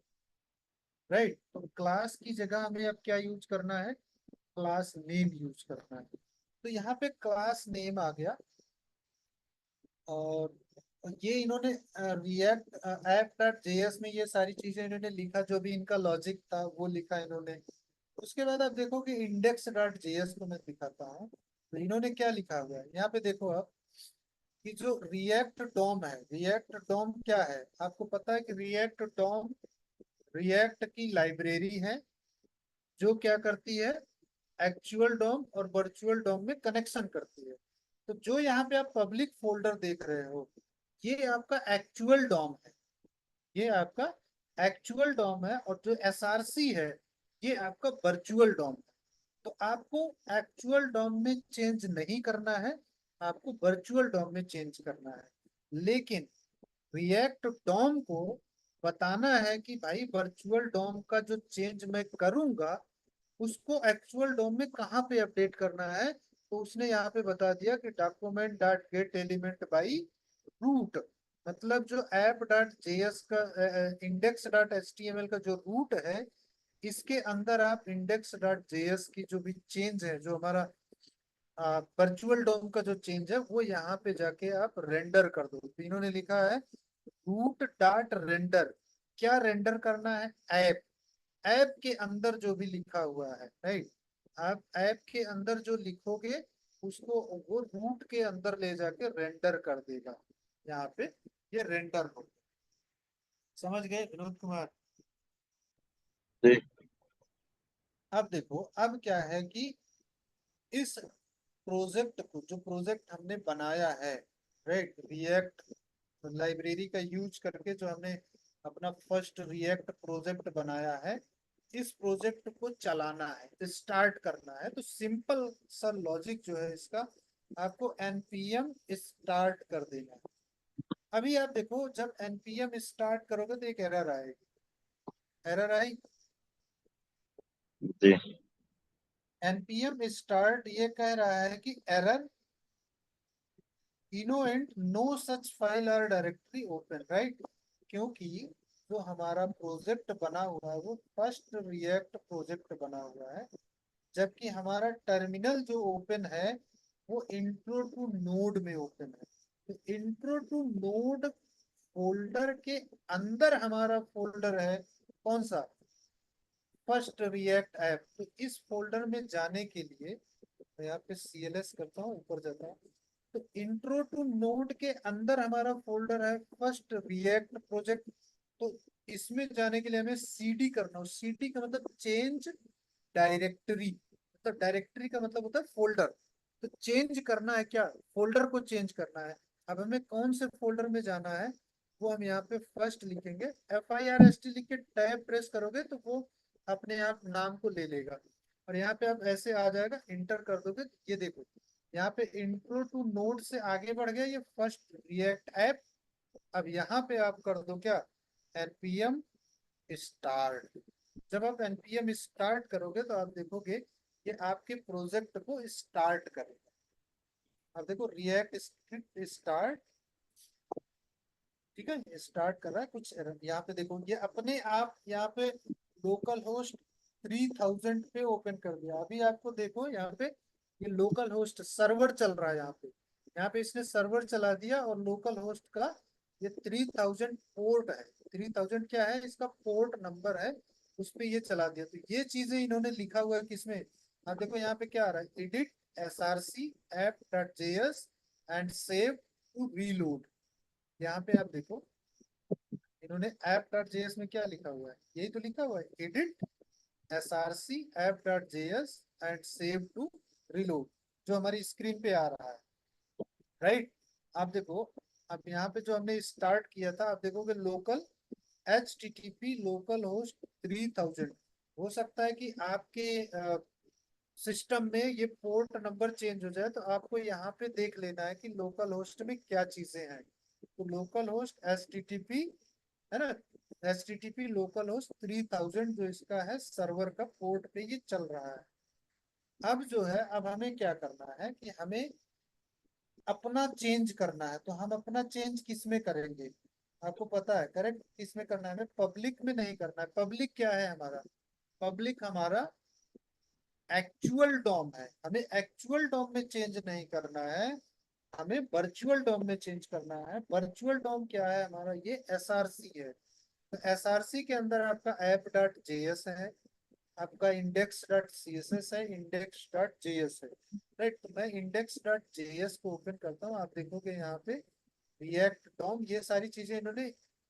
राइट। तो क्लास की जगह हमें अब क्या यूज करना है, क्लास नेम यूज करना है। तो यहाँ पे क्लास नेम आ गया। और ये इन्होंने रिएक्ट ऐप डॉट जेएस में ये सारी चीजें इन्होंने लिखा, जो भी इनका लॉजिक था वो लिखा इन्होंने। उसके बाद आप देखो कि इंडेक्स डॉट जेएस को मैं दिखाता हूँ, तो इन्होंने क्या लिखा हुआ है यहाँ पे देखो आप, कि जो रिएक्ट डॉम है, रिएक्ट डॉम क्या है आपको पता है? कि रिएक्ट डॉम रिएक्ट की लाइब्रेरी है, जो क्या करती है, एक्चुअल डॉम और वर्चुअल डॉम में कनेक्शन करती है। तो जो यहाँ पे आप पब्लिक फोल्डर देख रहे हो, ये आपका एक्चुअल डॉम है, ये आपका एक्चुअल डॉम है, और जो एसआरसी है ये आपका वर्चुअल डॉम है। तो आपको एक्चुअल डॉम में चेंज नहीं करना है, आपको वर्चुअल डॉम में चेंज करना है। लेकिन रिएक्ट डॉम को बताना है कि भाई वर्चुअल डॉम का जो चेंज मैं करूंगा उसको एक्चुअल डॉम में कहाँ पे अपडेट करना है। तो उसने यहाँ पे बता दिया कि document dot get element by root, मतलब जो ऐप डॉट जेएस का इंडेक्स डॉट एचटीएमएल का जो रूट है, इसके अंदर आप इंडेक्स डॉट जेएस की जो भी चेंज है, जो हमारा वर्चुअल डॉम का जो चेंज है, वो यहाँ पे जाके आप रेंडर कर दो। तो इन्होंने लिखा है रूट डॉट रेंडर, क्या रेंडर करना है, ऐप, ऐप के अंदर जो भी लिखा हुआ है, राइट। आप ऐप के अंदर जो लिखोगे उसको वो रूट के अंदर ले जाके रेंडर कर देगा, यहाँ पे ये रेंडर हो। समझ गए विनोद कुमार? जी। अब देखो, अब क्या है कि इस प्रोजेक्ट को, जो प्रोजेक्ट हमने बनाया है, राइट, रिएक्ट लाइब्रेरी का यूज करके जो हमने अपना फर्स्ट रिएक्ट प्रोजेक्ट बनाया है, इस प्रोजेक्ट को चलाना है, स्टार्ट करना है। तो सिंपल सा लॉजिक जो है इसका, आपको npm स्टार्ट कर देना है। अभी आप देखो, जब npm स्टार्ट करोगे तो एक एरर आएगी, एरर आई। जी। npm स्टार्ट ये कह रहा है कि एरर इनोएंट नो सच फाइल और डायरेक्टरी ओपन, राइट। क्योंकि जो हमारा प्रोजेक्ट बना हुआ है वो फर्स्ट रिएक्ट प्रोजेक्ट बना हुआ है, जबकि हमारा टर्मिनल जो ओपन है वो इंट्रो टू नोड में ओपन है। तो इंट्रो टू नोड फोल्डर के अंदर हमारा फोल्डर है, कौन सा, फर्स्ट रिएक्ट ऐप। तो इस फोल्डर में जाने के लिए मैं यहाँ पे CLS करता हूँ, ऊपर जाता हूँ। तो इंट्रो टू नोड के अंदर हमारा फोल्डर है फर्स्ट रिएक्ट प्रोजेक्ट। तो इसमें जाने के लिए हमें CD करना हो, CD का मतलब चेंज डायरेक्टरी, मतलब डायरेक्टरी का मतलब होता है फोल्डर। तो चेंज करना है क्या, फोल्डर को चेंज करना है। अब हमें कौन से फोल्डर में जाना है, वो हम यहाँ पे फर्स्ट लिखेंगे, FIRST लिख के टैब प्रेस करोगे तो वो अपने आप नाम को ले लेगा। और यहाँ पे आप ऐसे आ जाएगा, इंटर कर दोगे तो ये देखो, यहाँ पे इंट्रो टू नोड से आगे बढ़ गया ये फर्स्ट रिएक्ट ऐप। अब यहाँ पे आप कर दो क्या, npm स्टार्ट। जब आप npm स्टार्ट करोगे तो आप देखोगे ये आपके प्रोजेक्ट को स्टार्ट करेगा। अब देखो रिएक्ट स्क्रिप्ट स्टार्ट, ठीक है, स्टार्ट कर रहा है कुछ। यहाँ पे देखो ये अपने आप यहाँ पे लोकल होस्ट 3000 पे ओपन कर दिया। अभी आपको देखो यहाँ पे ये लोकल होस्ट सर्वर चल रहा है, यहाँ पे इसने सर्वर चला दिया, और लोकल होस्ट का ये 3000 पोर्ट है, 3000 क्या है, इसका पोर्ट नंबर है, उस पे ये चला दिया। तो ये चीजें इन्होंने लिखा हुआ है किसमें, आप देखो यहाँ पे क्या आ रहा है, edit src app.js and save to reload. यहाँ पे आप देखो इन्होंने app.js में क्या लिखा हुआ है, यही तो लिखा हुआ है, edit src app.js and save to reload, जो हमारी स्क्रीन पे आ रहा है, राइट। आप देखो, अब यहाँ पे जो हमने स्टार्ट किया था, आप देखोगे लोकल HTTP लोकल होस्ट 3000। हो सकता है कि आपके सिस्टम में ये पोर्ट नंबर चेंज हो जाए, तो आपको यहाँ पे देख लेना है कि लोकल होस्ट में क्या चीजें हैं। तो लोकल होस्ट HTTP है ना, HTTP लोकल होस्ट 3000 जो इसका है सर्वर का पोर्ट पे ये चल रहा है। अब जो है, अब हमें क्या करना है कि हमें अपना चेंज करना है। तो हम अपना चेंज किस में करेंगे, आपको पता है करेक्ट, किस में करना है, हमें पब्लिक में नहीं करना है। पब्लिक क्या है हमारा, पब्लिक हमारा एक्चुअल डॉम है, हमें एक्चुअल डॉम में चेंज नहीं करना है, हमें वर्चुअल डॉम में चेंज करना है। वर्चुअल डॉम क्या है हमारा, ये SRC है। तो SRC के अंदर आपका app.js है, आपका index.css है, index.js है, राइट। तो मैं index.js को ओपन करता हूँ, आप देखोगे यहाँ पे रिएक्ट डॉम, ये सारी चीजें इन्होंने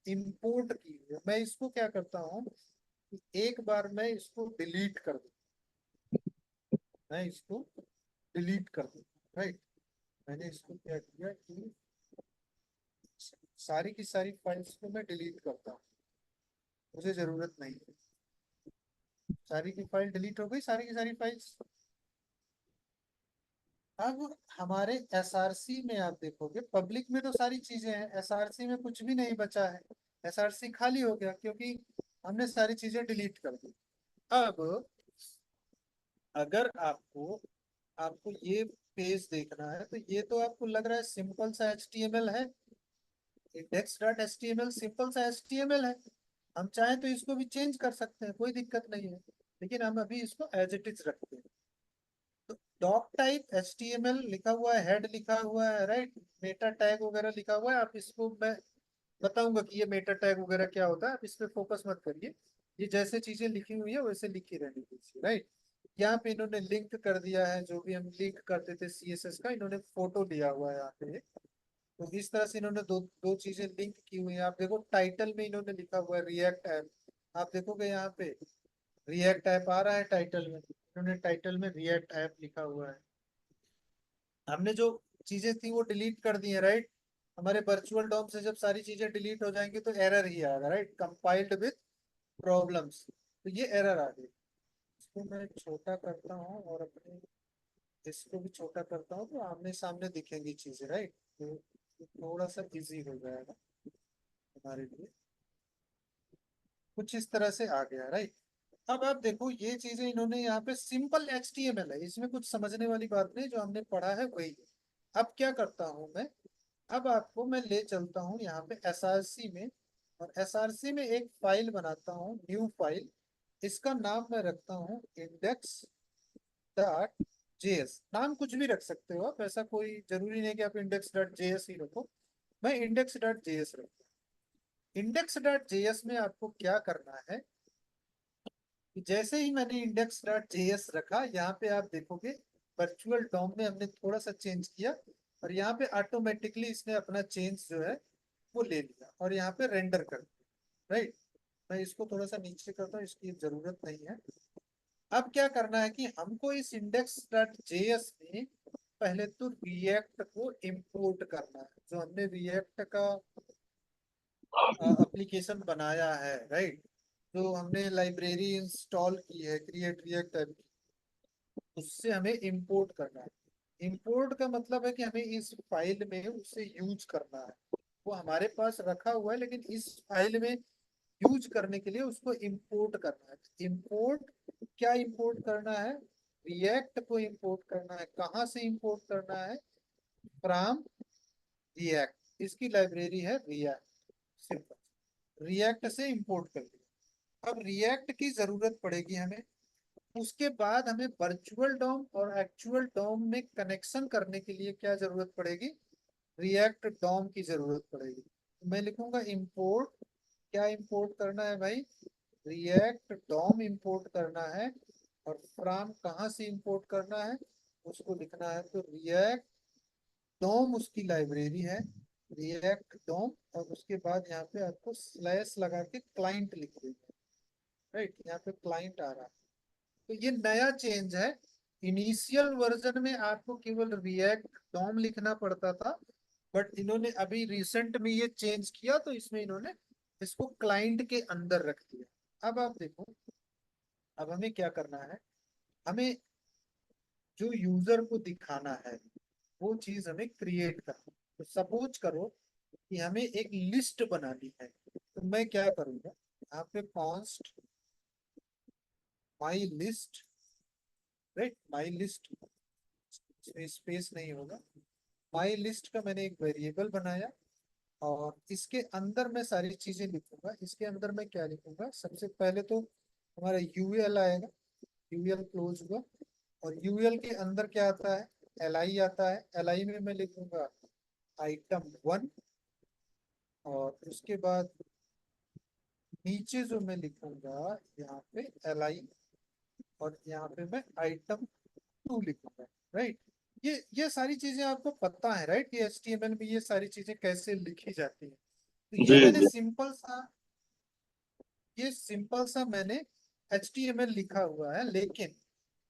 इंपोर्ट की है। मैं इसको क्या करता हूँ कि एक बार मैं इसको डिलीट कर दूँ, मैं इसको डिलीट कर दूँ, राइट। मैंने इसको क्या किया कि सारी की सारी फाइल्स को मैं डिलीट करता हूँ, मुझे जरूरत नहीं है। सारी की फाइल डिलीट हो गई, सारी की सारी फाइल्स। अब हमारे SRC में आप देखोगे, पब्लिक में तो सारी चीजें हैं, SRC में कुछ भी नहीं बचा है, SRC खाली हो गया क्योंकि हमने सारी चीजें डिलीट कर दी। अब अगर आपको आपको ये पेज देखना है, तो ये तो आपको लग रहा है सिंपल सा HTML है, index.html सिंपल सा HTML है। हम चाहें तो इसको भी चेंज कर सकते हैं, कोई दिक्कत नहीं है, लेकिन हम अभी इसको एज इट इज रखते हैं। तो डॉक टाइप HTML लिखा हुआ है, हेड लिखा हुआ है, राइट। मेटा टैग वगैरह लिखा हुआ है, आप इसको मैं बताऊंगा कि ये मेटा टैग वगैरह क्या होता है, आप इस पे फोकस मत करिए। ये जैसे चीजें लिखी हुई है वैसे लिखी रहनी चाहिए, राइट। यहाँ पे इन्होंने लिंक कर दिया है, जो भी हम लिंक करते थे CSS का, इन्होंने फोटो दिया हुआ है यहाँ पे। तो इस तरह से इन्होंने दो दो चीजें लिंक की हुई है। आप देखो टाइटल में इन्होंने लिखा हुआ है रिएक्ट ऐप, आप देखोगे यहाँ पे रिएक्ट ऐप आ रहा है टाइटल में, इन्होंने टाइटल में रिएक्ट ऐप लिखा हुआ है। हमने जो चीजें थी वो डिलीट कर दी है, राइट। हमारे वर्चुअल डॉम से जब सारी चीजें डिलीट हो जाएंगी तो एरर ही आएगा, राइट, कंपाइल्ड विथ प्रॉब्लम्स। तो ये एरर आ गई। इसको मैं छोटा करता हूँ और अपने इसको भी छोटा करता हूँ, तो आमने सामने दिखेंगी चीजें, राइट। तो थोड़ा सा इजी हो जाएगा हमारे लिए। कुछ इस तरह से आ गया, राइट। अब आप देखो ये चीजें इन्होंने यहाँ पे सिंपल HTML है, इसमें कुछ समझने वाली बात नहीं, जो हमने पढ़ा है वही है। अब क्या करता हूँ मैं, अब आपको मैं ले चलता हूँ यहाँ पे SRC में, और SRC में एक फाइल बनाता हूँ, न्यू फाइल। इसका नाम मैं रखता हूँ index.js। नाम कुछ भी रख सकते हो आप, ऐसा कोई जरूरी नहीं कि आप index.js ही रखो। मैं index.js रखता हूँ। index.js में आपको क्या करना है कि जैसे ही मैंने index.js रखा, यहाँ पे आप देखोगे वर्चुअल डॉम में हमने थोड़ा सा चेंज किया, और यहाँ पे ऑटोमेटिकली इसने अपना चेंज जो है वो ले लिया और यहाँ पे रेंडर कर दिया, राइट। मैं इसको थोड़ा सा नीचे करता हूँ, इसकी जरूरत नहीं है। अब क्या करना है कि हमको इस index.js में पहले तो रिएक्ट को इंपोर्ट करना है, जो हमने रिएक्ट का एप्लीकेशन बनाया है, राइट। जो हमने लाइब्रेरी इंस्टॉल की है क्रिएट रिएक्ट ऐप, उससे हमें इंपोर्ट करना है। इंपोर्ट का मतलब है कि हमें इस फाइल में उसे यूज करना है। वो हमारे पास रखा हुआ है, लेकिन इस फाइल में यूज करने के लिए उसको इंपोर्ट करना है। इंपोर्ट क्या इंपोर्ट करना है, रिएक्ट को इंपोर्ट करना है। कहाँ से इंपोर्ट करना है, फ्रॉम रिएक्ट, इसकी लाइब्रेरी है रिएक्ट, सिंपल। रिएक्ट से इंपोर्ट कर दिया। अब रिएक्ट की जरूरत पड़ेगी हमें, उसके बाद हमें वर्चुअल डॉम और एक्चुअल डॉम में कनेक्शन करने के लिए क्या जरूरत पड़ेगी, रिएक्ट डॉम की जरूरत पड़ेगी। तो मैं लिखूंगा इंपोर्ट, क्या इंपोर्ट करना है भाई, रिएक्ट डॉम इंपोर्ट करना है। और फ्रॉम कहाँ से इंपोर्ट करना है, उसको लिखना है तो रिएक्ट डॉम उसकी लाइब्रेरी है, रिएक्ट डॉम, और उसके बाद यहाँ पे आपको स्लैश लगा के क्लाइंट लिख देंगे। राइट, यहाँ पे क्लाइंट आ रहा है। तो ये नया चेंज है। इनिशियल वर्जन में आपको केवल रिएक्ट डॉम लिखना पड़ता था, बट इन्होंने अभी रिसेंट में ये चेंज किया, तो इसमें इन्होंने इसको क्लाइंट के अंदर रख दिया। अब आप देखो, अब हमें क्या करना है, हमें जो यूजर को दिखाना है वो चीज हमें क्रिएट करना है। तो सपोज करो कि हमें एक लिस्ट बनानी है, तो मैं क्या करूंगा, यहाँ पे const my list, right, my list, space नहीं होगा, माई लिस्ट का मैंने एक वेरिएबल बनाया, और इसके अंदर मैं सारी चीजें लिखूंगा। इसके अंदर मैं क्या लिखूंगा, सबसे पहले तो हमारा यूएल आएगा, यूएल क्लोज हुआ, और यूएल के अंदर क्या आता है, एलआई आता है। एलआई में मैं लिखूंगा item 1, और उसके बाद नीचे जो मैं लिखूंगा यहाँ पे एलआई, और यहाँ पे मैं item 2 लिखूंगा। राइट, ये सारी चीजें आपको पता है, राइट, कि एचटीएमएल में ये सारी चीजें कैसे लिखी जाती है। तो जी जी। ये सिंपल सा मैंने एचटीएमएल लिखा हुआ है, लेकिन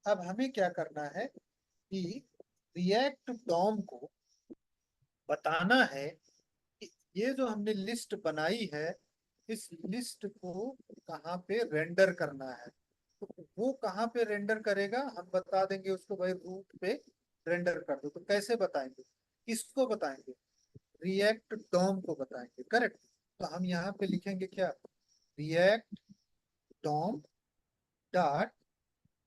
अब हमें क्या करना है कि रिएक्ट डॉम को बताना है कि ये जो हमने लिस्ट बनाई है, इस लिस्ट को कहाँ पे रेंडर करना है। तो वो कहाँ पे रेंडर करेगा, हम बता देंगे उसको, भाई रूट पे रेंडर कर दो। तो कैसे बताएंगे, किसको बताएंगे, रिएक्ट डॉम को बताएंगे, करेक्ट। तो हम यहाँ पे लिखेंगे क्या, React DOM dot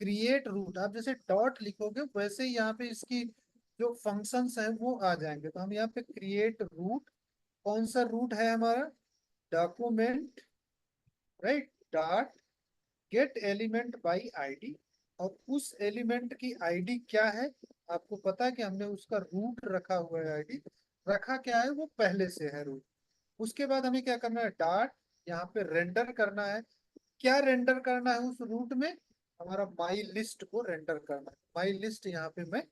create root. आप जैसे डॉट लिखोगे वैसे ही यहाँ पे इसकी जो फंक्शंस हैं वो आ जाएंगे। तो हम यहाँ पे क्रिएट रूट, कौन सा रूट है हमारा, document, right, dot get element by ID, और उस एलिमेंट की आईडी क्या है, आपको पता है कि हमने उसका रूट रखा हुआ है। आईडी रखा क्या है, वो पहले से है रूट। उसके बाद हमें क्या करना है, डॉट यहाँ पे रेंडर करना है। क्या रेंडर करना है उस रूट में, हमारा माई लिस्ट को रेंडर करना है। माई लिस्ट यहाँ पे मैं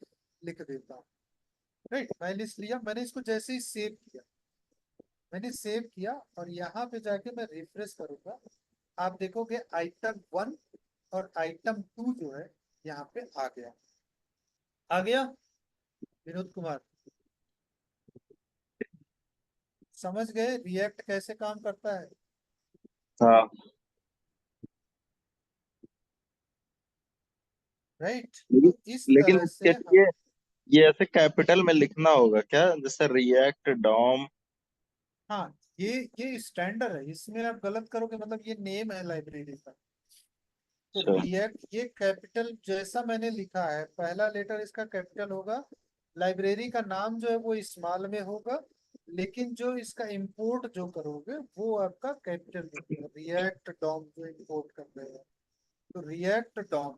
लिख देता हूँ। राइट, माई लिस्ट लिया मैंने, इसको जैसे ही सेव किया, मैंने सेव किया, और यहाँ पे जाके मैं रिफ्रेश करूंगा, आप देखोगे item 1 और item 2 जो है यहाँ पे आ गया। आ गया विनोद कुमार, समझ गए रिएक्ट कैसे काम करता है। हाँ, राइट, लेकिन तो इस लेकिन तरह इसके से हम, लिए ये ऐसे कैपिटल में लिखना होगा क्या, जैसे रिएक्ट डॉम? हाँ, ये स्टैंडर्ड है, इसमें आप गलत करोगे मतलब ये नेम है लाइब्रेरी का। तो अच्छा। रिएक्ट ये कैपिटल जैसा मैंने लिखा है, पहला लेटर इसका कैपिटल होगा, लाइब्रेरी का नाम जो है वो स्मॉल में होगा, लेकिन जो इसका इंपोर्ट जो करोगे वो आपका कैपिटल में होगा। रिएक्ट डॉम जो इंपोर्ट कर रहे हैं, तो रिएक्ट डॉम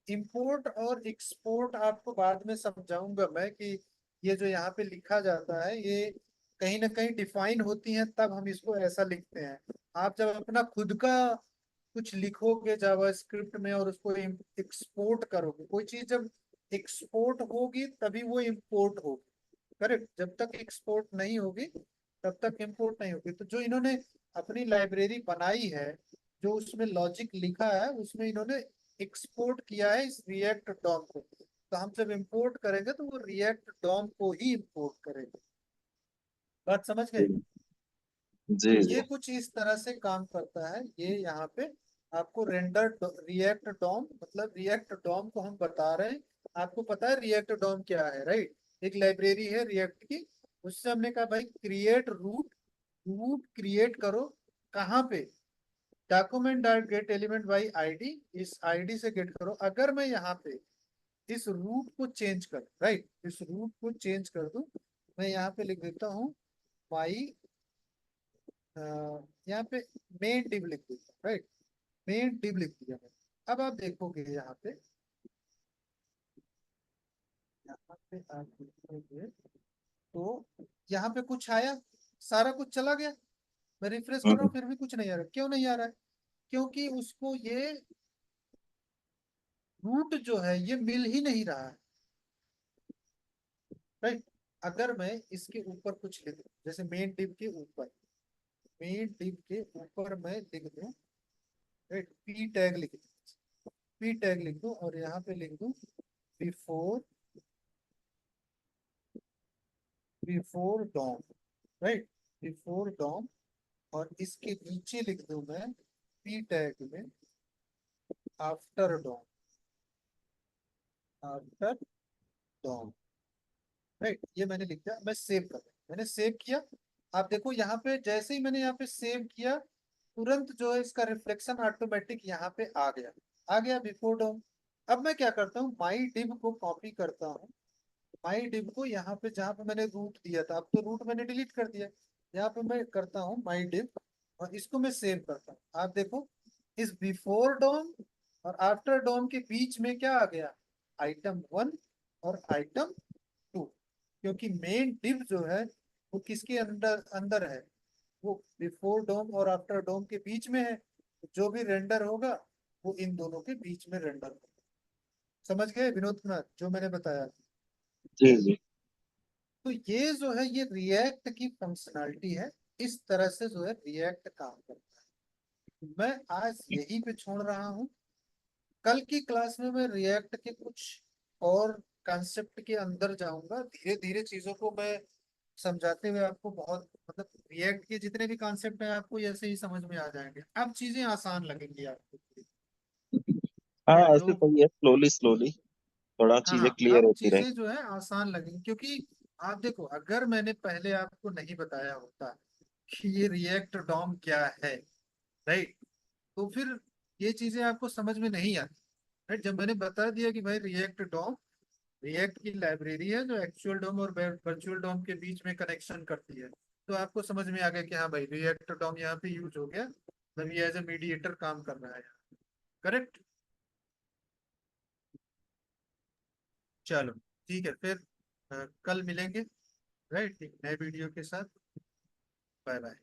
इंपोर्ट और एक्सपोर्ट आपको बाद में समझाऊंगा मैं, कि ये जो यहाँ पे लिखा जाता है ये कहीं ना कहीं डिफाइन होती है, तब हम इसको ऐसा लिखते हैं। आप जब अपना खुद का कुछ लिखोगे जावा स्क्रिप्ट में और उसको एक्सपोर्ट करोगे, कोई चीज जब एक्सपोर्ट होगी तभी वो इंपोर्ट होगी, करेक्ट। जब तक एक्सपोर्ट नहीं होगी तब तक इंपोर्ट नहीं होगी। तो जो इन्होंने अपनी लाइब्रेरी बनाई है, जो उसमें लॉजिक लिखा है, उसमें इन्होंने एक्सपोर्ट किया है इस रिएक्ट डॉम को। तो हम जब इंपोर्ट करेंगे तो वो रिएक्ट डॉम को ही इंपोर्ट करेंगे। बात समझ गए। जी तो जी। ये कुछ इस तरह से काम करता है। ये यहाँ पे आपको रेंडर रिएक्ट डॉम, मतलब रिएक्ट डॉम को हम बता रहे हैं। आपको पता है रिएक्ट डॉम क्या है, राइट, एक लाइब्रेरी है रिएक्ट की। उससे हमने कहा भाई क्रिएट रूट, रूट क्रिएट करो कहाँ पे, document dot get element by ID, इस आईडी से गेट करो। अगर मैं यहाँ पे इस रूट को चेंज कर, राइट, इस रूट को चेंज कर दूं, मैं यहाँ पे लिख देता हूँ माई, यहाँ पे मेन डिव लिख देता हूँ, राइट, मेन डिव लिख दिया मैंने। अब आप देखोगे यहाँ पे आप देखोगे तो यहाँ पे कुछ आया, सारा कुछ चला गया। मैं रिफ्रेश कर रहा हम्म। हूँ फिर भी कुछ नहीं आ रहा। क्यों नहीं आ रहा है, क्योंकि उसको ये रूट जो है ये मिल ही नहीं रहा है, राइट। अगर मैं इसके ऊपर कुछ लिख दूं, जैसे मेन डिव के ऊपर, मेन डिव के ऊपर मैं लिख दूं, पी टैग लिख दूं, पी टैग लिख दूं और यहाँ पे लिख दूं before, before DOM, right, before DOM, और इसके नीचे लिख दूं मैं पी टैग में after DOM, after DOM, right. ये मैंने लिख दिया, मैं सेव कर रहा हूं। मैंने सेव किया। आप देखो यहाँ पे जैसे ही मैंने यहाँ पे सेव किया, तुरंत जो है इसका रिफ्लेक्शन ऑटोमेटिक यहाँ पे आ गया, आ गया बिफोर डॉम। अब मैं क्या करता हूँ, माई डिव को कॉपी करता हूँ, माई डिव को यहाँ पे जहाँ पे मैंने रूट दिया था, अब तो रूट मैंने डिलीट कर दिया, यहाँ पे मैं करता हूँ माई डिव और इसको मैं सेव करता हूँ। आप देखो इस बिफोर डॉम और आफ्टर डॉम के बीच में क्या आ गया, आइटम 1 और आइटम 2, क्योंकि मेन डिव जो है वो किसके अंदर अंदर है, वो बिफोर डोम और आफ्टर डोम के बीच में है। जो भी रेंडर होगा वो इन दोनों के बीच में रेंडर होगा। समझ गए विनोद कुमार जो मैंने बताया? जी जी। तो ये जो है ये रिएक्ट की फंक्शनैलिटी है। इस तरह से जो है रिएक्ट काम करता है। मैं आज यही पे छोड़ रहा हूँ। कल की क्लास में मैं रिएक्ट के कुछ और कंसेप्ट के अंदर जाऊंगा, धीरे धीरे चीजों को मैं समझाते हुए आपको बहुत, मतलब रिएक्ट के जितने भी कॉन्सेप्ट हैं आपको ऐसे ही समझ में आ जाएंगे, अब चीजें आसान लगेंगी आपको, हाँ राइट। ऐसे तो सही है, स्लोली स्लोली थोड़ा चीजें हाँ, क्लियर अब होती रहे। चीजें जो है आसान लगेंगी, क्योंकि आप देखो अगर मैंने पहले आपको नहीं बताया होता कि ये रिएक्ट डॉम क्या है, राइट, तो फिर ये चीजें आपको समझ में नहीं आती, राइट। जब मैंने बता दिया कि भाई रिएक्ट डॉम रिएक्ट की लाइब्रेरी है जो एक्चुअल डॉम और वर्चुअल डॉम के बीच में कनेक्शन करती है, तो आपको समझ में आ गया कि हाँ भाई रिएक्ट डॉम यहाँ पे यूज हो गया, मतलब ये एज ए मीडिएटर काम कर रहा है, करेक्ट। चलो ठीक है फिर, कल मिलेंगे, राइट, एक नए वीडियो के साथ। Bye bye.